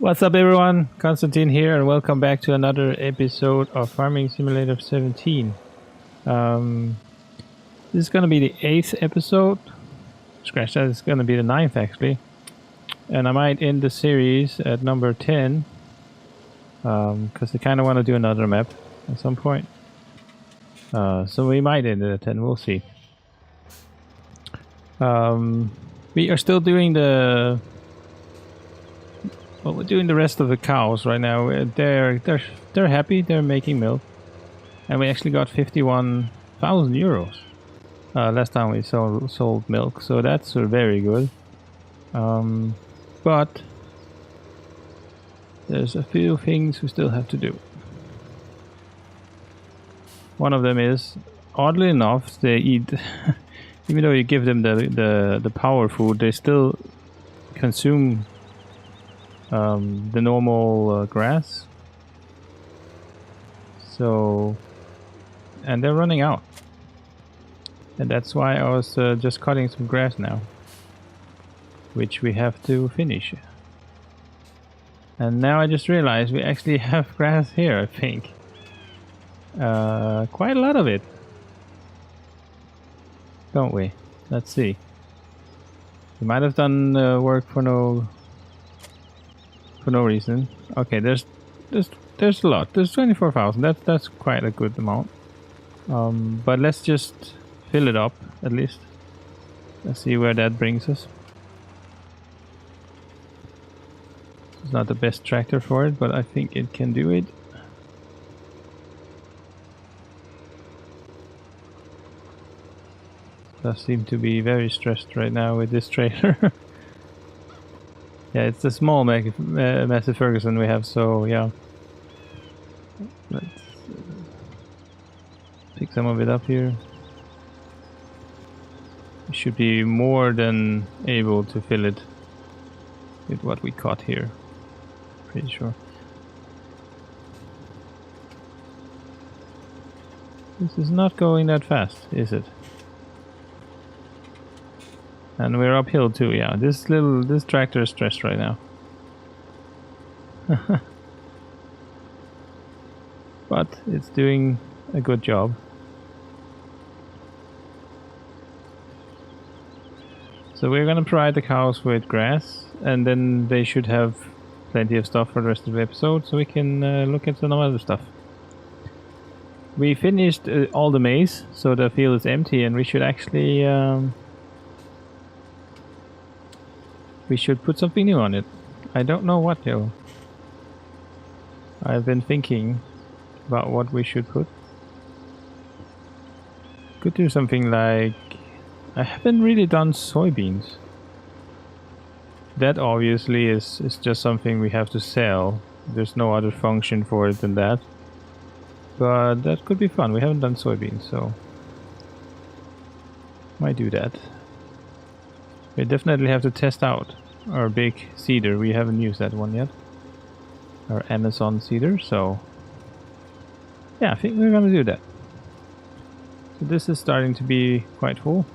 What's up, everyone? Konstantin here, and welcome back to another episode of Farming Simulator 17. This is going to be the 8th episode. Scratch that, it's going to be the 9th, actually. And I might end the series at number 10, because I kind of want to do another map at some point. So we might end it at 10, we'll see. We are still doing we're doing the rest of the cows right now. They're happy. They're making milk, and we actually got 51,000 euros last time we sold milk. So that's very good. But there's a few things we still have to do. One of them is, oddly enough, they eat. Even though you give them the power food, they still consume the normal grass. So, and they're running out, and that's why I was just cutting some grass now, which we have to finish. And now I just realized we actually have grass here, I think. Quite a lot of it, don't we? Let's see. We might have done work for no reason. Okay, there's a lot. There's 24,000. That's quite a good amount. But let's just fill it up at least. Let's see where that brings us. It's not the best tractor for it, but I think it can do it. Does seem to be very stressed right now with this trailer. Yeah, it's the small Massey Ferguson we have, so yeah. Let's pick some of it up here. We should be more than able to fill it with what we caught here. Pretty sure. This is not going that fast, is it? And we're uphill too, yeah. This tractor is stressed right now. But it's doing a good job. So we're gonna provide the cows with grass, and then they should have plenty of stuff for the rest of the episode, so we can look at some other stuff. We finished all the maize, so the field is empty, and we should actually we should put something new on it. I don't know what though. I've been thinking about what we should put. Could do something like... I haven't really done soybeans. That obviously is just something we have to sell. There's no other function for it than that. But that could be fun. We haven't done soybeans, so might do that. We definitely have to test out our big seeder. We haven't used that one yet. Our Amazon seeder, so yeah, I think we're gonna do that. So this is starting to be quite full.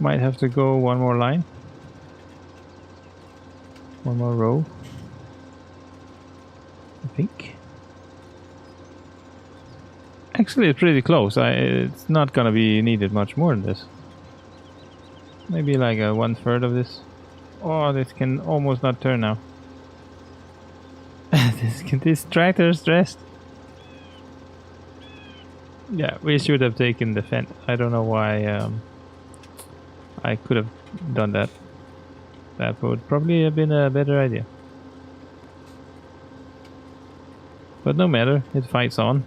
Might have to go one more line. One more row, I think. Actually, it's pretty close. It's not gonna be needed much more than this. Maybe like a 1/3 of this. Oh, this can almost not turn now. This tractor is stressed. Yeah, we should have taken the fence. I don't know why I could have done that. That would probably have been a better idea. But no matter, it fights on.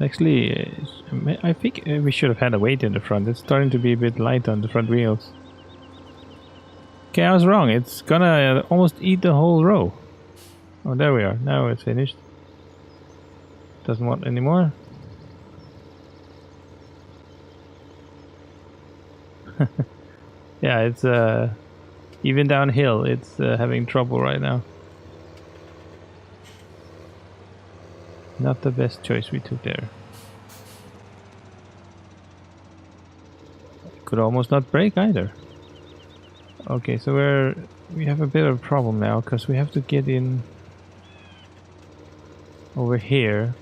Actually, I think we should have had a weight in the front. It's starting to be a bit light on the front wheels. Okay, I was wrong. It's gonna almost eat the whole row. Oh, there we are. Now it's finished. Doesn't want any more. Yeah, it's even downhill. It's having trouble right now. Not the best choice we took there. could almost not break either. Okay, so we have a bit of a problem now because we have to get in over here,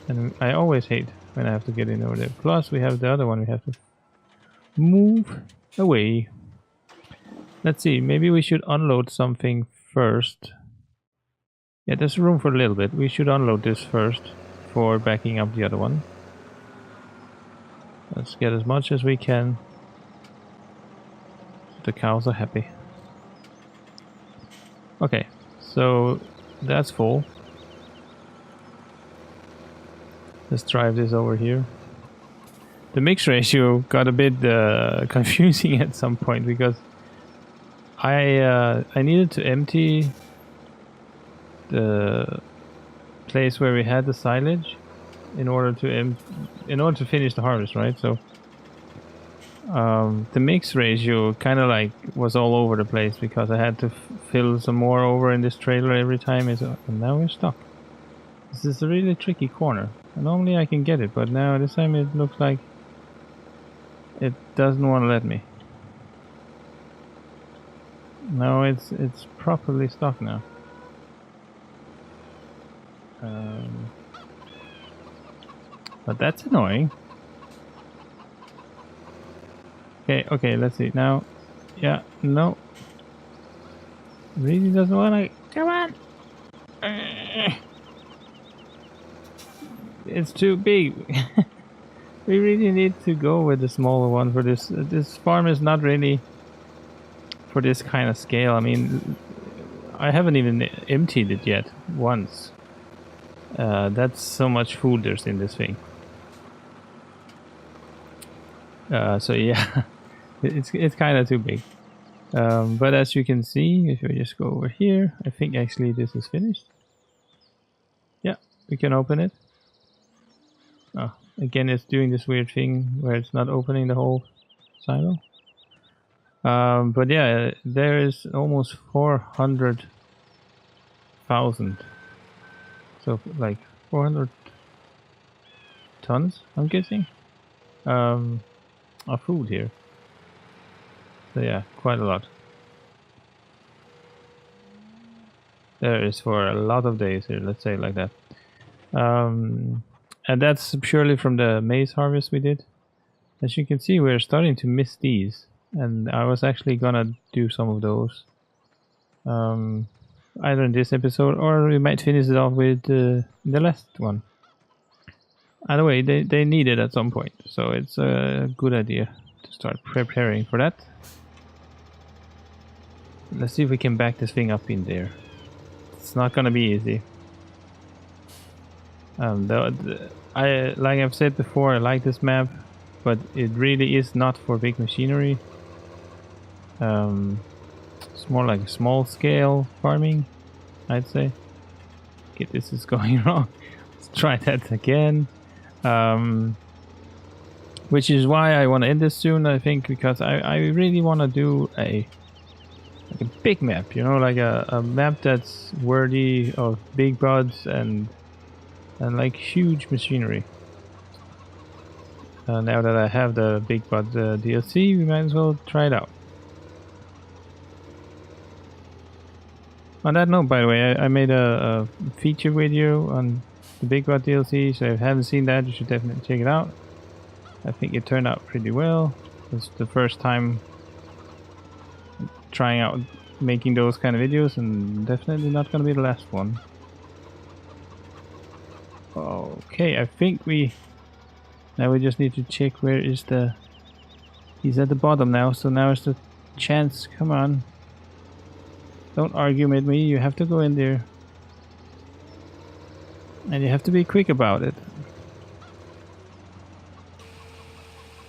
and I always hate when I have to get in over there. Plus, we have the other one we have to move away. Let's see, maybe we should unload something first. Yeah, there's room for a little bit. We should unload this first for backing up the other one. Let's get as much as we can. The cows are happy. Okay, so that's full. Let's drive this over here. The mix ratio got a bit confusing at some point because I needed to empty the place where we had the silage in order to finish the harvest, right? So the mix ratio kind of like was all over the place because I had to fill some more over in this trailer every time. And now we're stuck. This is a really tricky corner. And normally I can get it, but now this time it looks like it doesn't want to let me. No, it's properly stuck now. But that's annoying. Okay, let's see. Now, yeah, no. Really doesn't want to. Come on! It's too big. We really need to go with the smaller one for this. This farm is not really for this kind of scale. I mean, I haven't even emptied it yet once. That's so much food there's in this thing. So yeah, it's kind of too big. But as you can see, if we just go over here, I think actually this is finished. Yeah, we can open it. Oh, again, it's doing this weird thing where it's not opening the whole silo. But yeah, there is almost 400,000. So like 400 tons, I'm guessing, of food here. So yeah, quite a lot. There is for a lot of days here, let's say it like that. And that's purely from the maize harvest we did. As you can see, we're starting to miss these. And I was actually gonna do some of those. Either in this episode or we might finish it off with the last one. Either way, they need it at some point. So it's a good idea to start preparing for that. Let's see if we can back this thing up in there. It's not gonna be easy. Like I've said before, I like this map, but it really is not for big machinery. It's more like small scale farming, I'd say. Okay, this is going wrong. Let's try that again. Which is why I want to end this soon, I think, because I really want to do a big map, you know, like a map that's worthy of big buds and like huge machinery. Now that I have the Big Bud DLC, we might as well try it out. On that note, by the way, I made a feature video on the Big Bud DLC, so if you haven't seen that, you should definitely check it out. I think it turned out pretty well. It's the first time trying out making those kind of videos, and definitely not going to be the last one. Okay, I think now we just need to check where is he's at the bottom now, so now is the chance. Come on, don't argue with me, you have to go in there and you have to be quick about it.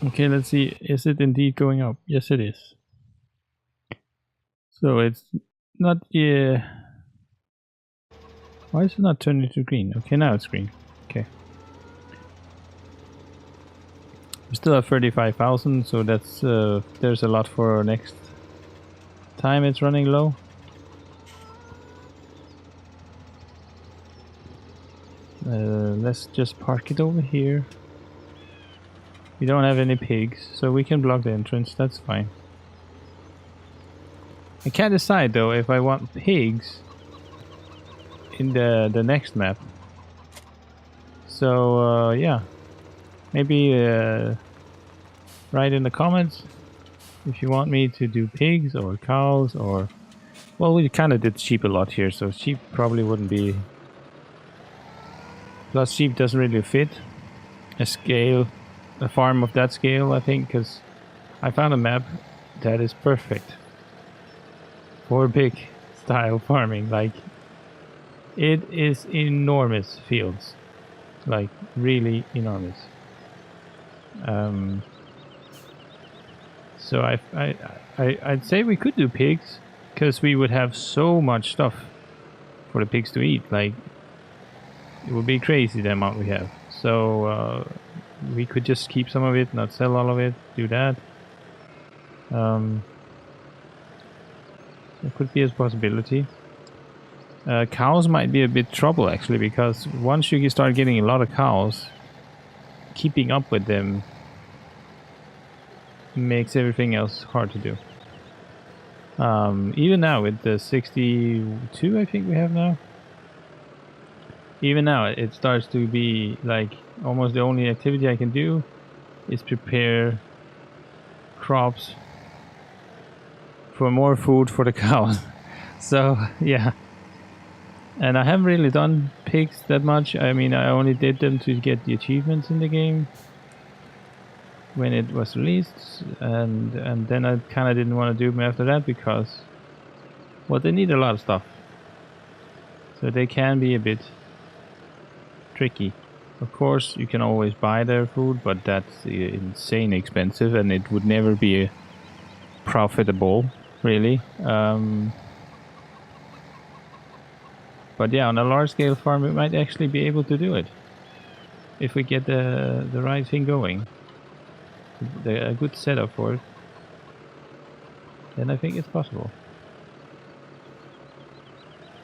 Okay, let's see, is it indeed going up? Yes, it is. So it's not, yeah. Why is it not turning to green? Okay, now it's green. Okay. We still have 35,000, so that's there's a lot for next time it's running low. Let's just park it over here. We don't have any pigs, so we can block the entrance. That's fine. I can't decide though if I want pigs in the next map. So yeah, maybe write in the comments if you want me to do pigs or cows or... Well, we kind of did sheep a lot here, so sheep probably wouldn't be... Plus sheep doesn't really fit a farm of that scale, I think, because I found a map that is perfect for big style farming. Like, it is enormous fields, like really enormous. So I'd say we could do pigs, because we would have so much stuff for the pigs to eat. Like, it would be crazy the amount we have. So we could just keep some of it, not sell all of it, do that. It could be a possibility. Cows might be a bit trouble actually, because once you start getting a lot of cows, keeping up with them makes everything else hard to do. Even now with the 62 I think we have now, even now it starts to be like almost the only activity I can do is prepare crops for more food for the cows. So yeah, and I haven't really done pigs that much. I mean, I only did them to get the achievements in the game when it was released, and then I kind of didn't want to do them after that because, well, they need a lot of stuff, so they can be a bit tricky. Of course, you can always buy their food, but that's insane expensive, and it would never be profitable, really. But yeah, on a large-scale farm, we might actually be able to do it if we get the right thing going, a good setup for it. Then I think it's possible.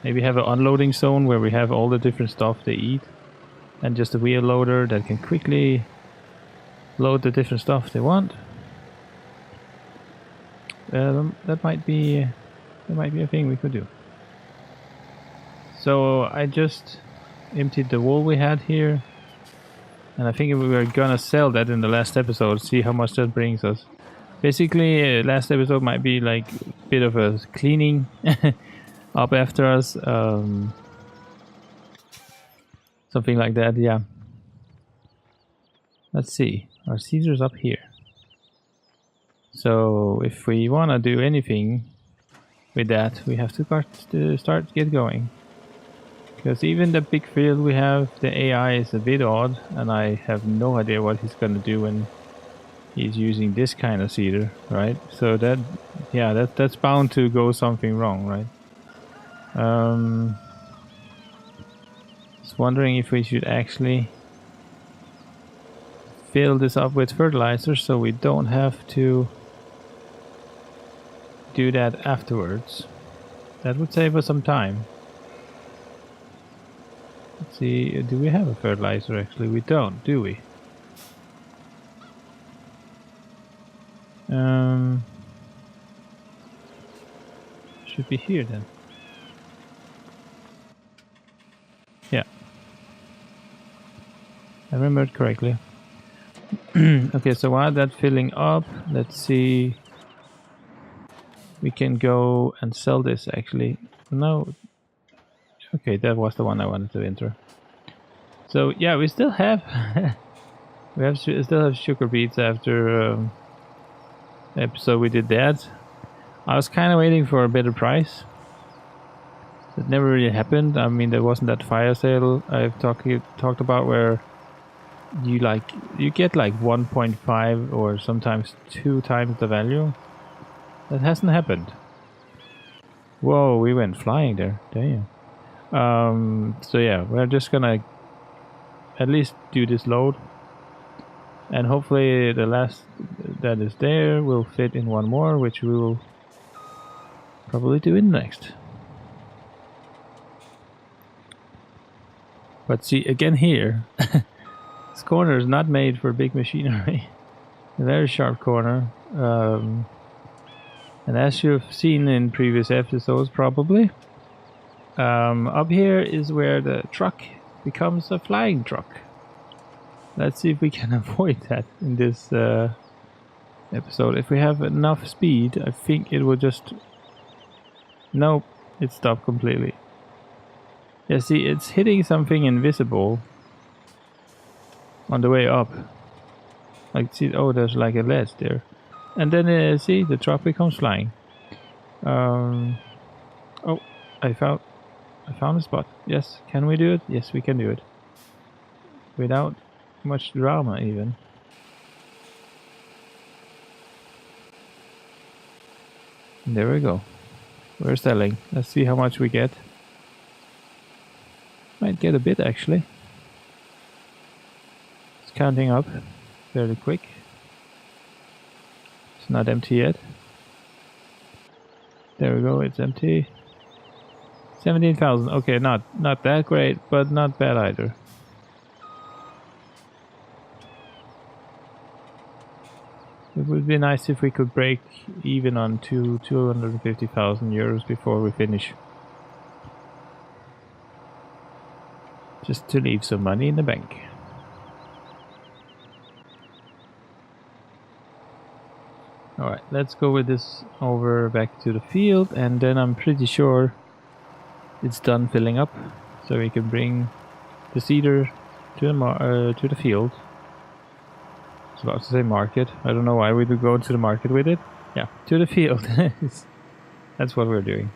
Maybe have an unloading zone where we have all the different stuff they eat, and just a wheel loader that can quickly load the different stuff they want. That might be a thing we could do. So I just emptied the wool we had here, and I think we were gonna sell that in the last episode, see how much that brings us. Basically, last episode might be like a bit of a cleaning up after us, something like that, yeah. Let's see, our Caesar's up here. So if we want to do anything with that, we have to start get going. Because even the big field we have, the AI is a bit odd, and I have no idea what he's going to do when he's using this kind of seeder, right? So that, yeah, that's bound to go something wrong, right? Just wondering if we should actually fill this up with fertilizer so we don't have to do that afterwards. That would save us some time. Let's see, do we have a fertilizer actually? We don't, do we? Should be here then. Yeah. I remembered correctly. Okay, so while that's filling up, let's see. We can go and sell this actually. No. Okay, that was the one I wanted to enter. So yeah, we still have still have sugar beets after the episode we did that. I was kind of waiting for a better price. It never really happened. I mean, there wasn't that fire sale I've talked about where you get like 1.5 or sometimes 2 times the value. That hasn't happened. Whoa, we went flying there. Damn. So yeah, we're just gonna at least do this load, and hopefully the last that is there will fit in one more, which we will probably do in next. But see, again here, this corner is not made for big machinery. A very sharp corner. And as you've seen in previous episodes, probably, up here is where the truck becomes a flying truck. Let's see if we can avoid that in this episode. If we have enough speed, I think it will just... Nope, it stopped completely. Yeah, see, it's hitting something invisible on the way up. Like, see, oh, there's like a ledge there. And then, see, the truck becomes flying. Oh, I found a spot. Yes, can we do it? Yes, we can do it. Without much drama, even. There we go. We're selling. Let's see how much we get. Might get a bit, actually. It's counting up fairly quick. It's not empty yet. There we go, it's empty. 17,000. Okay, not that great, but not bad either. It would be nice if we could break even on 250,000 euros before we finish. Just to leave some money in the bank. Alright, let's go with this over back to the field, and then I'm pretty sure it's done filling up, so we can bring the seeder to the field. I was about to say market. I don't know why we would go to the market with it. Yeah, to the field. That's what we're doing.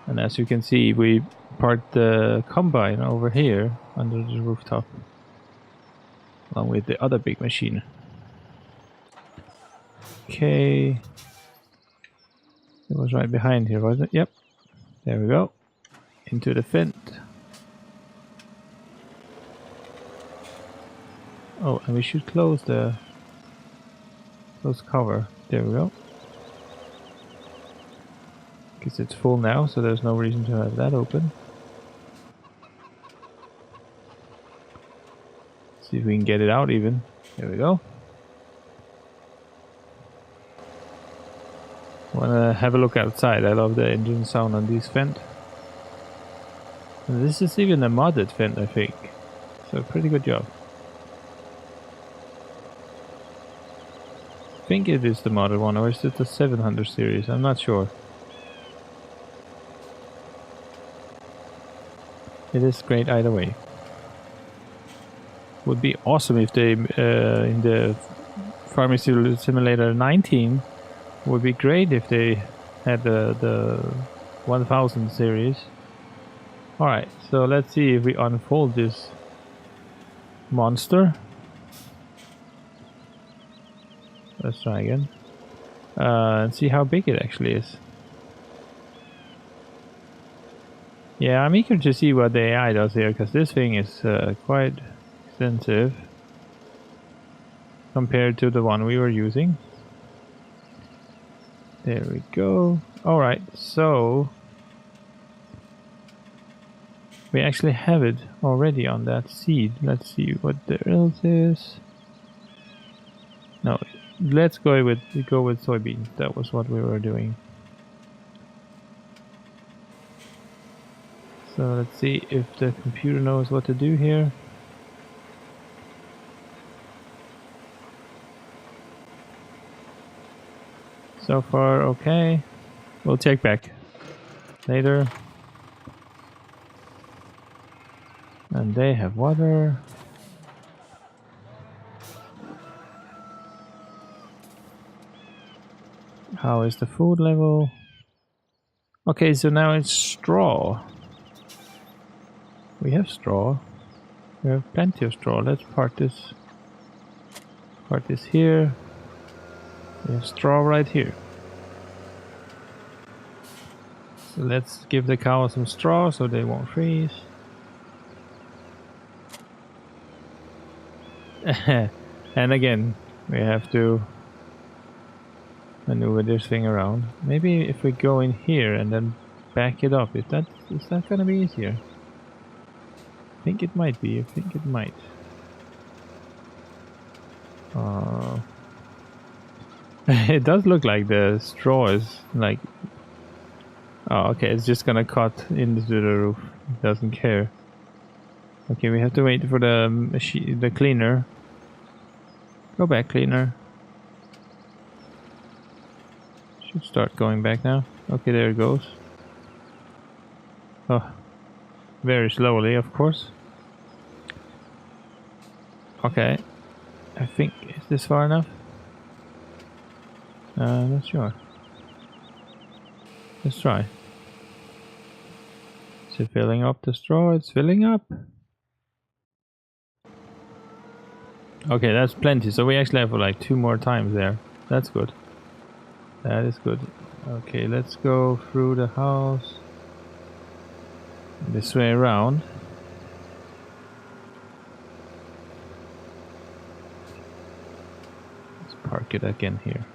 And as you can see, we parked the combine over here under the rooftop, along with the other big machine. Okay. It was right behind here, wasn't it? Yep. There we go. Into the Fendt. Oh, and we should close the cover. There we go. Because it's full now, so there's no reason to have that open. See if we can get it out even. There we go. Wanna have a look outside. I love the engine sound on these Fendt. And this is even a modded Fendt, I think. So pretty good job. I think it is the modded one, or is it the 700 series? I'm not sure. It is great either way. Would be awesome if they, in the Farming Simulator 19, would be great if they had the 1000 series. Alright, so let's see if we unfold this monster. Let's try again. And see how big it actually is. Yeah, I'm eager to see what the AI does here, because this thing is quite extensive compared to the one we were using. There we go. Alright, so we actually have it already on that seed. Let's see what there else is. No, let's go with soybeans. That was what we were doing. So let's see if the computer knows what to do here. So far, okay. We'll check back later. And they have water. How is the food level? Okay, so now it's straw. We have straw. We have plenty of straw. Let's part this here. We have straw right here. So let's give the cow some straw so they won't freeze. And again, we have to maneuver this thing around. Maybe if we go in here and then back it up, is that gonna be easier? I think it might be. I think it might. It does look like the straw is like... Oh, okay, it's just gonna cut into the roof. It doesn't care. Okay, we have to wait for the machine, the cleaner. Go back, cleaner. Should start going back now. Okay, there it goes. Oh, very slowly, of course. Okay, I think, is this far enough? Not sure. Let's try. Is it filling up the straw? It's filling up. Okay, that's plenty. So we actually have like 2 more times there. That's good. That is good. Okay, let's go through the house. This way around. Let's park it again here.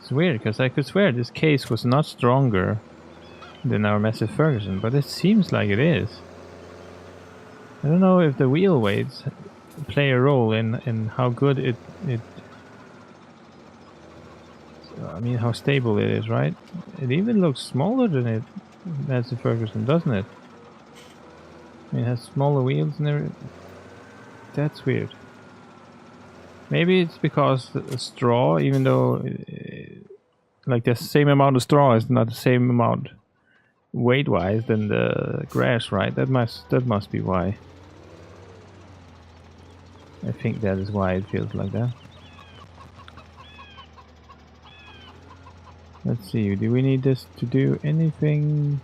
It's weird because I could swear this case was not stronger than our Massey Ferguson, but it seems like it is. I don't know if the wheel weights play a role in how good it I mean, how stable it is, right? It even looks smaller than it Massey Ferguson, doesn't it? I mean, it has smaller wheels and everything. That's weird. Maybe it's because the straw, even though like the same amount of straw is not the same amount weight-wise than the grass, right? That must be why. I think that is why it feels like that. Let's see, do we need this to do anything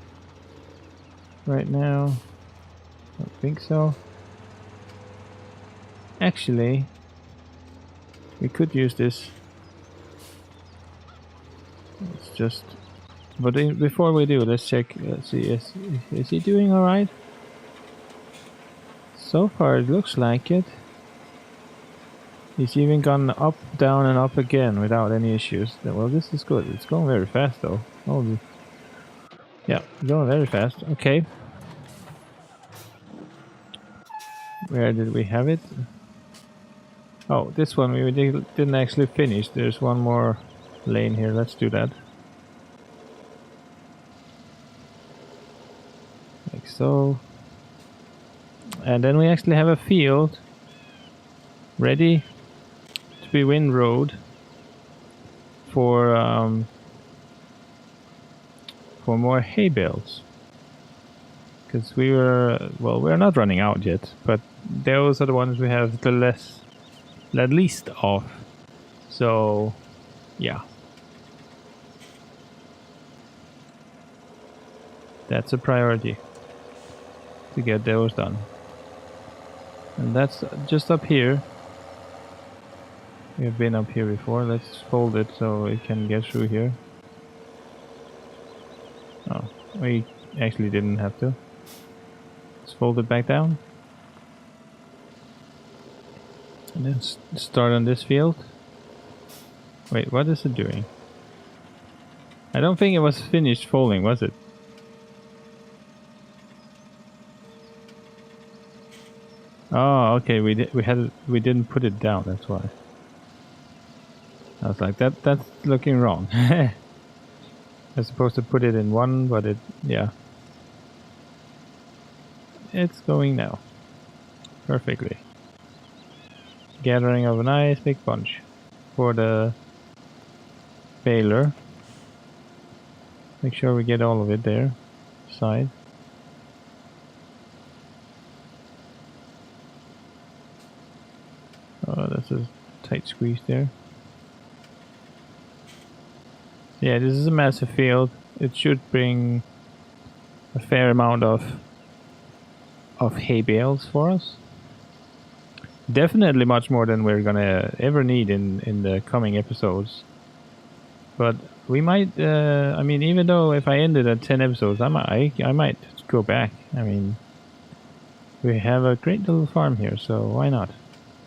right now? I don't think so. Actually, we could use this. Let's just... But before we do, let's check. Let's see, is he doing alright? So far it looks like it. He's even gone up, down and up again without any issues. Well, this is good. It's going very fast though. Holy. Yeah, going very fast. Okay. Where did we have it? Oh, this one we didn't actually finish. There's one more lane here. Let's do that. Like so. And then we actually have a field ready to be windrowed for more hay bales. Because we're not running out yet, but those are the ones we have the least of. So, yeah. That's a priority to get those done. And that's just up here. We've been up here before. Let's fold it so it can get through here. Oh, we actually didn't have to. Let's fold it back down. And then start on this field. Wait, what is it doing? I don't think it was finished folding, was it? Oh, okay. We didn't put it down. That's why. I was like, that's looking wrong. I was supposed to put it in one, but yeah. It's going now. Perfectly. Gathering of a nice big bunch for the baler. Make sure we get all of it there. Side. Oh, that's a tight squeeze there. Yeah, this is a massive field. It should bring a fair amount of hay bales for us. Definitely much more than we're gonna ever need in the coming episodes. But we might, I mean, even though if I ended at 10 episodes, I might go back. I mean, we have a great little farm here, so why not?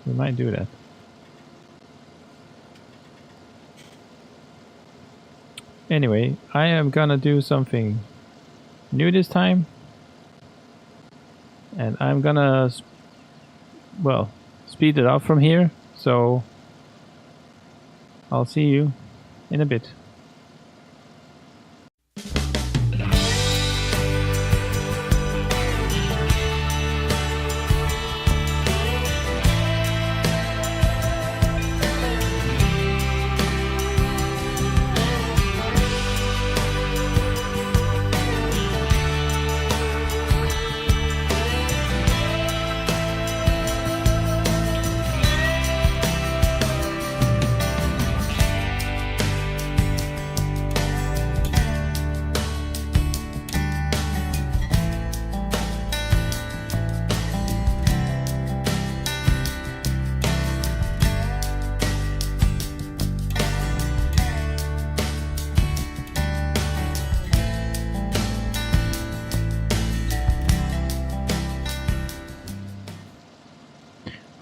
We might do that. Anyway, I am gonna do something new this time. And I'm gonna, well, speed it up from here. So I'll see you in a bit.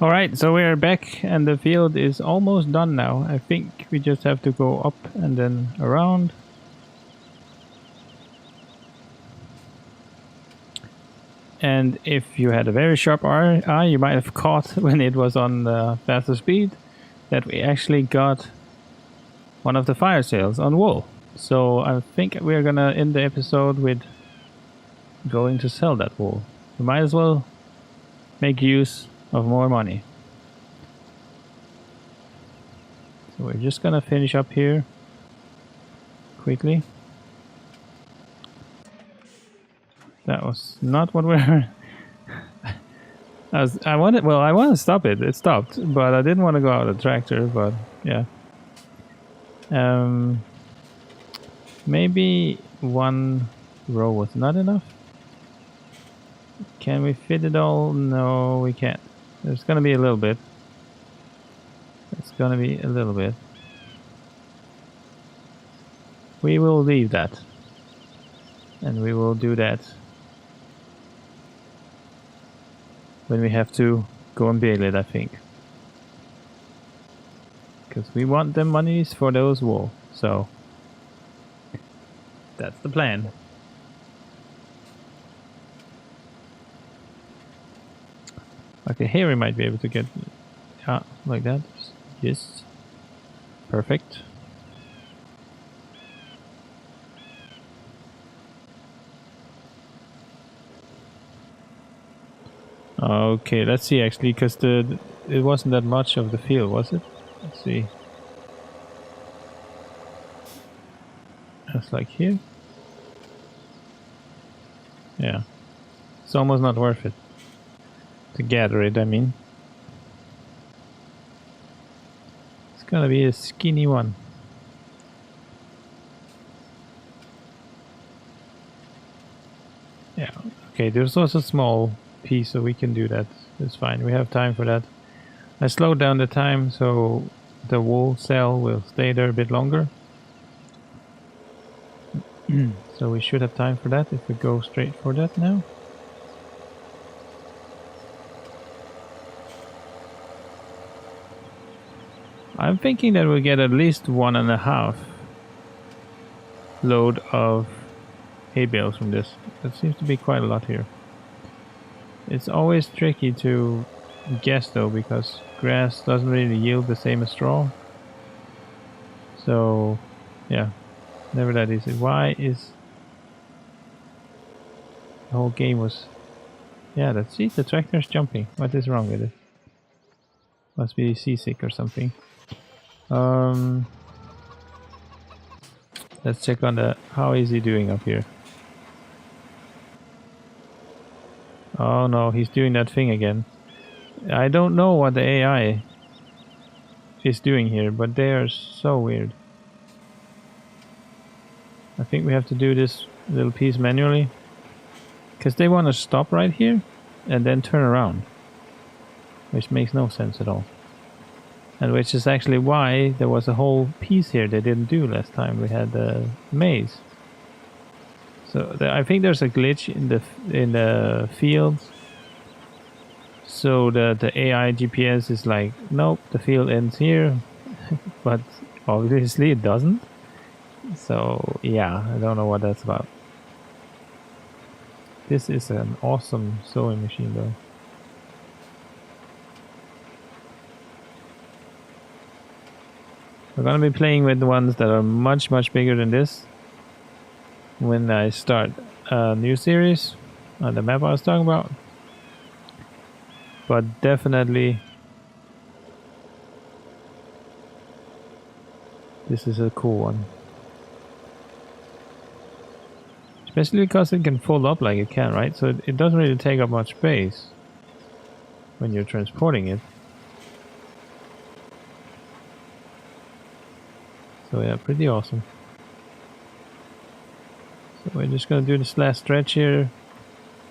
Alright, so we're back and the field is almost done now. I think we just have to go up and then around. And if you had a very sharp eye, you might have caught when it was on the faster speed that we actually got one of the fire sales on wool. So I think we're gonna end the episode with going to sell that wool. We might as well make use of more money. So we're just gonna finish up here quickly. That was not what we're I want to stop it. It stopped, but I didn't want to go out of the tractor, but yeah. Maybe one row was not enough. Can we fit it all? No, we can't. There's gonna be a little bit. It's gonna be a little bit. We will leave that. And we will do that when we have to go and bale it, I think. Because we want the monies for those wool. So that's the plan. Okay, here we might be able to get like that. Yes. Perfect. Okay, let's see actually, because it wasn't that much of the field, was it? Let's see. That's like here. Yeah. It's almost not worth it. To gather it, I mean. It's gonna be a skinny one. Yeah, okay, there's also a small piece, so we can do that. It's fine, we have time for that. I slowed down the time so the wool cell will stay there a bit longer. So we should have time for that if we go straight for that now. I'm thinking that we'll get at least 1.5 load of hay bales from this. That seems to be quite a lot here. It's always tricky to guess though, because grass doesn't really yield the same as straw. So yeah, never that easy. Why is the whole game was... Yeah, let's see, the tractor's jumping. What is wrong with it? Must be seasick or something. Let's check on the... How is he doing up here? Oh no, he's doing that thing again. I don't know what the AI is doing here, but they are so weird. I think we have to do this little piece manually. Because they want to stop right here and then turn around. Which makes no sense at all. And which is actually why there was a whole piece here they didn't do last time we had the maze. So I think there's a glitch in the field. So the AI GPS is like, nope, the field ends here, but obviously it doesn't. So yeah, I don't know what that's about. This is an awesome sewing machine though. We're gonna be playing with the ones that are much bigger than this when I start a new series on the map I was talking about. But definitely this is a cool one. Especially because it can fold up like it can, right? So it doesn't really take up much space when you're transporting it. So yeah, pretty awesome. So we're just gonna do this last stretch here,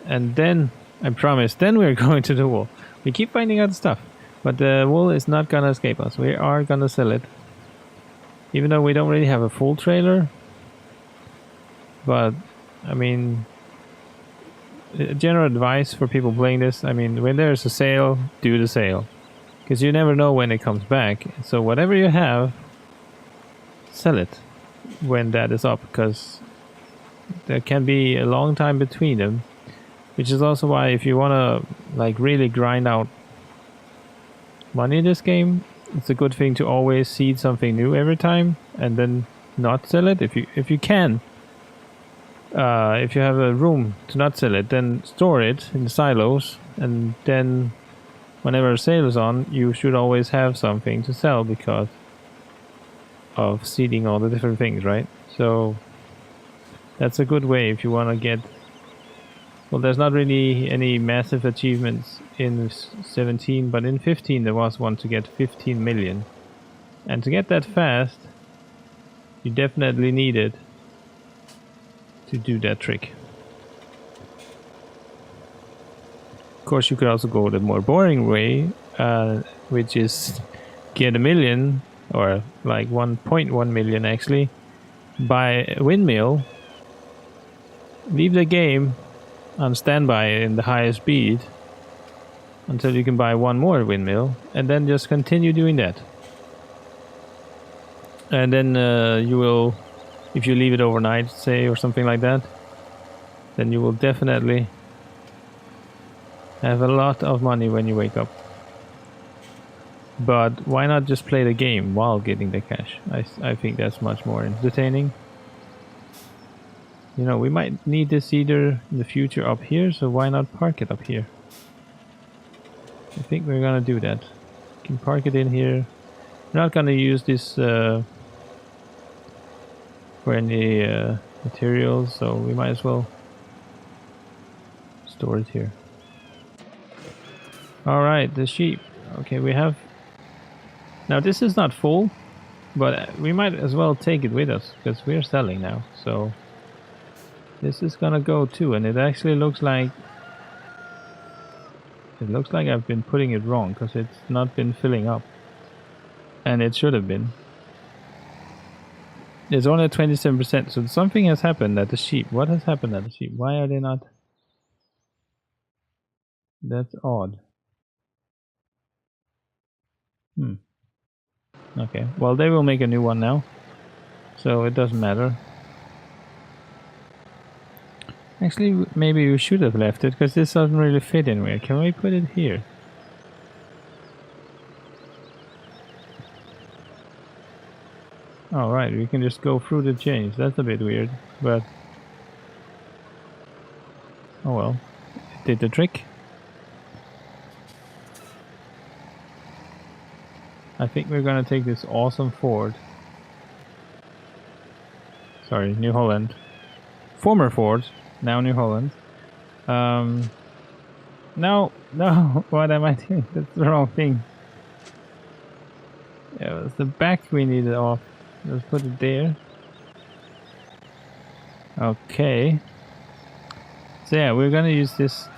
and then I promise, then we're going to the wall. We keep finding out stuff, but the wool is not gonna escape us. We are gonna sell it, even though we don't really have a full trailer. But I mean, general advice for people playing this, I mean, when there's a sale, do the sale, because you never know when it comes back. So whatever you have, sell it when that is up, because there can be a long time between them, which is also why if you want to like really grind out money in this game, it's a good thing to always seed something new every time and then not sell it if you can. If you have a room to not sell it, then store it in the silos, and then whenever a sale is on, you should always have something to sell because of seeding all the different things, right? So that's a good way if you want to get... Well, there's not really any massive achievements in 17, but in 15 there was one to get 15 million. And to get that fast, you definitely needed to do that trick. Of course, you could also go the more boring way, which is get 1 million, or like 1.1 million actually, buy a windmill, leave the game on standby in the highest speed until you can buy one more windmill, and then just continue doing that. And then you will, if you leave it overnight, say, or something like that, then you will definitely have a lot of money when you wake up. But why not just play the game while getting the cash? I think that's much more entertaining. You know, we might need this seeder in the future up here, so why not park it up here? I think we're gonna do that. We can park it in here. We're not gonna use this for any materials, so we might as well store it here. Alright, the sheep. Okay, we have... Now this is not full, but we might as well take it with us, because we're selling now, so... This is gonna go too, and it actually looks like... It looks like I've been putting it wrong, because it's not been filling up. And it should have been. It's only at 27%, so something has happened at the sheep. What has happened at the sheep? Why are they not... That's odd. Okay, well they will make a new one now, so it doesn't matter. Actually, maybe we should have left it, because this doesn't really fit anywhere. Can we put it here? Alright, we can just go through the chains. That's a bit weird, but... Oh well, it did the trick. I think we're gonna take this awesome Ford. Sorry, New Holland. Former Ford, now New Holland. No, what am I doing? That's the wrong thing. Yeah, it was the back we needed off. Let's put it there. Okay. So yeah, we're gonna use this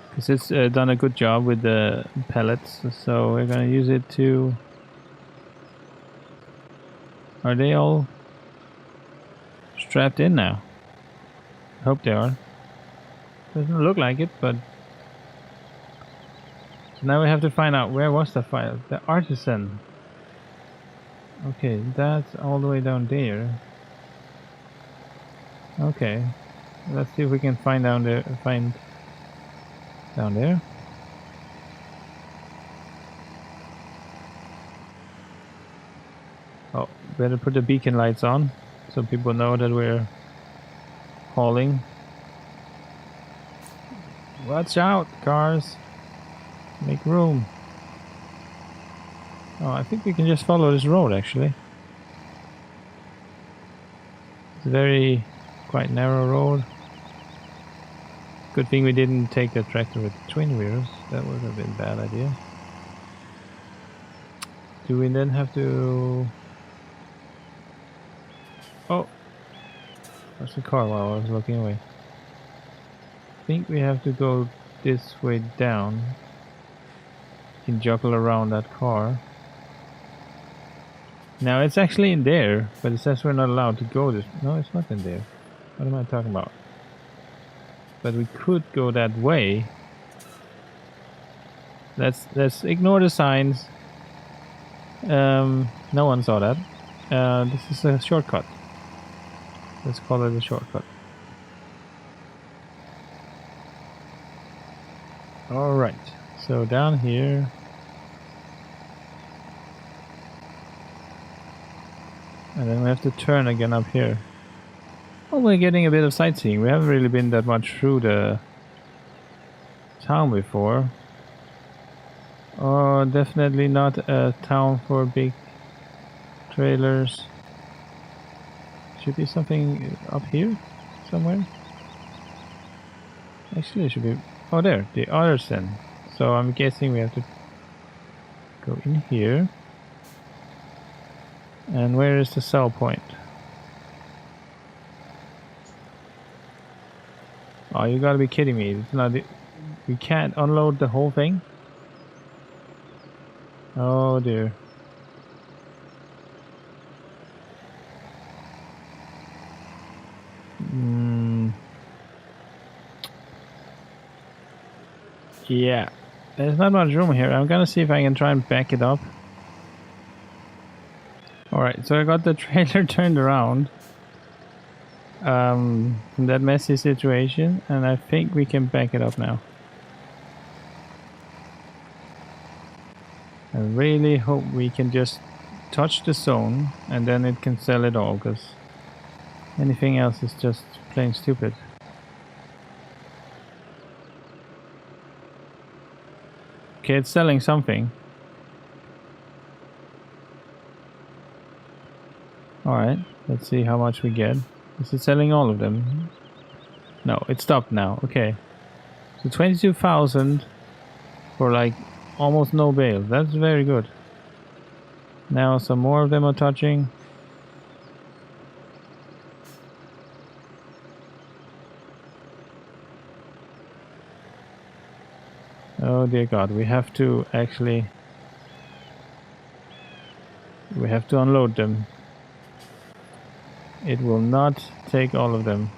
because it's done a good job with the pellets. So we're gonna use it to... Are they all strapped in now? I hope they are. Doesn't look like it, but... So now we have to find out where was the fire. The artisan. Okay, that's all the way down there. Okay. Let's see if we can find down there. Oh, better put the beacon lights on so people know that we're hauling. Watch out, cars. Make room. Oh, I think we can just follow this road actually. It's a very quite narrow road. Good thing we didn't take the tractor with twin wheels. That would have been a bad idea. Do we then have to... Oh! That's the car while I was looking away. I think we have to go this way down. You can juggle around that car. Now it's actually in there, but it says we're not allowed to go this... No, it's not in there. What am I talking about? But we could go that way. Let's ignore the signs. No one saw that. This is a shortcut. Let's call it a shortcut. Alright, so down here. And then we have to turn again up here. Well, we're getting a bit of sightseeing. We haven't really been that much through the town before. Oh, definitely not a town for big trailers. Should be something up here somewhere. Actually, it should be... Oh, there, the artisan. So I'm guessing we have to go in here. And where is the sell point? Oh, you gotta be kidding me. It's not... We can't unload the whole thing? Oh dear. Yeah. There's not much room here. I'm gonna see if I can try and back it up. Alright, so I got the trailer turned around. From that messy situation, and I think we can back it up now. I really hope we can just touch the zone and then it can sell it all, because anything else is just plain stupid. Okay, it's selling something. Alright, let's see how much we get. Is it selling all of them? No, it stopped now. Okay. So 22,000 for like almost no bail. That's very good. Now some more of them are touching. Oh dear God, we have to actually... We have to unload them. It will not take all of them.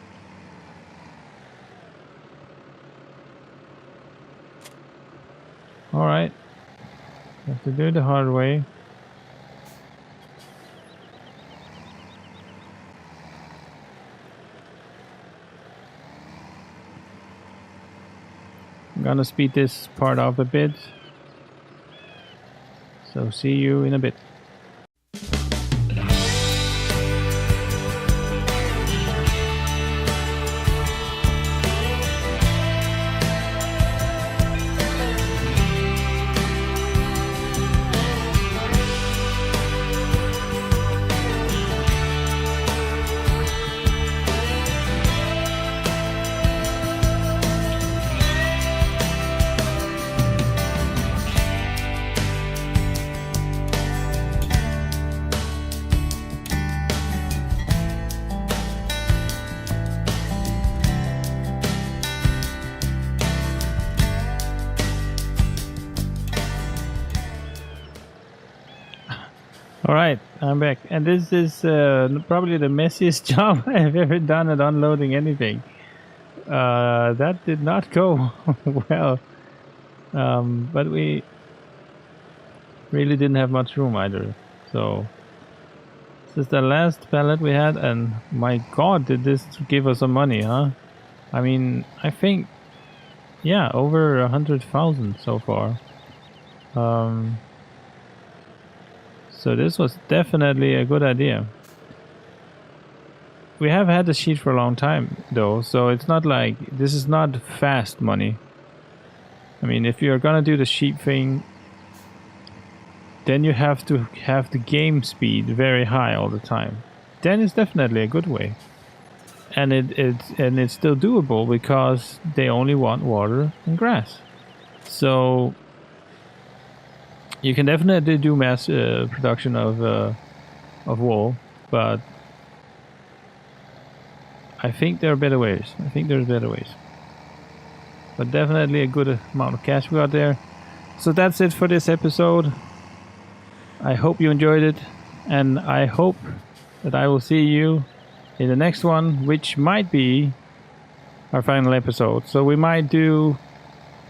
Alright. Have to do it the hard way. I'm gonna speed this part up a bit. So see you in a bit. Alright, I'm back. And this is probably the messiest job I've ever done at unloading anything. That did not go well. But we really didn't have much room either. So, this is the last pallet we had, and my God, did this give us some money, huh? I mean, I think, yeah, over 100,000 so far. So this was definitely a good idea. We have had the sheet for a long time, though, so it's not like this is not fast money. I mean, if you're gonna do the sheep thing, then you have to have the game speed very high all the time. Then it's definitely a good way, and it's still doable because they only want water and grass. So you can definitely do mass production of wool, but I think there are better ways. I think there's better ways. But definitely a good amount of cash we got there. So that's it for this episode. I hope you enjoyed it, and I hope that I will see you in the next one, which might be our final episode. So we might do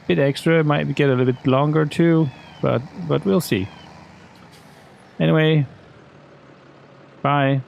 a bit extra, might get a little bit longer too, but we'll see. Anyway, bye.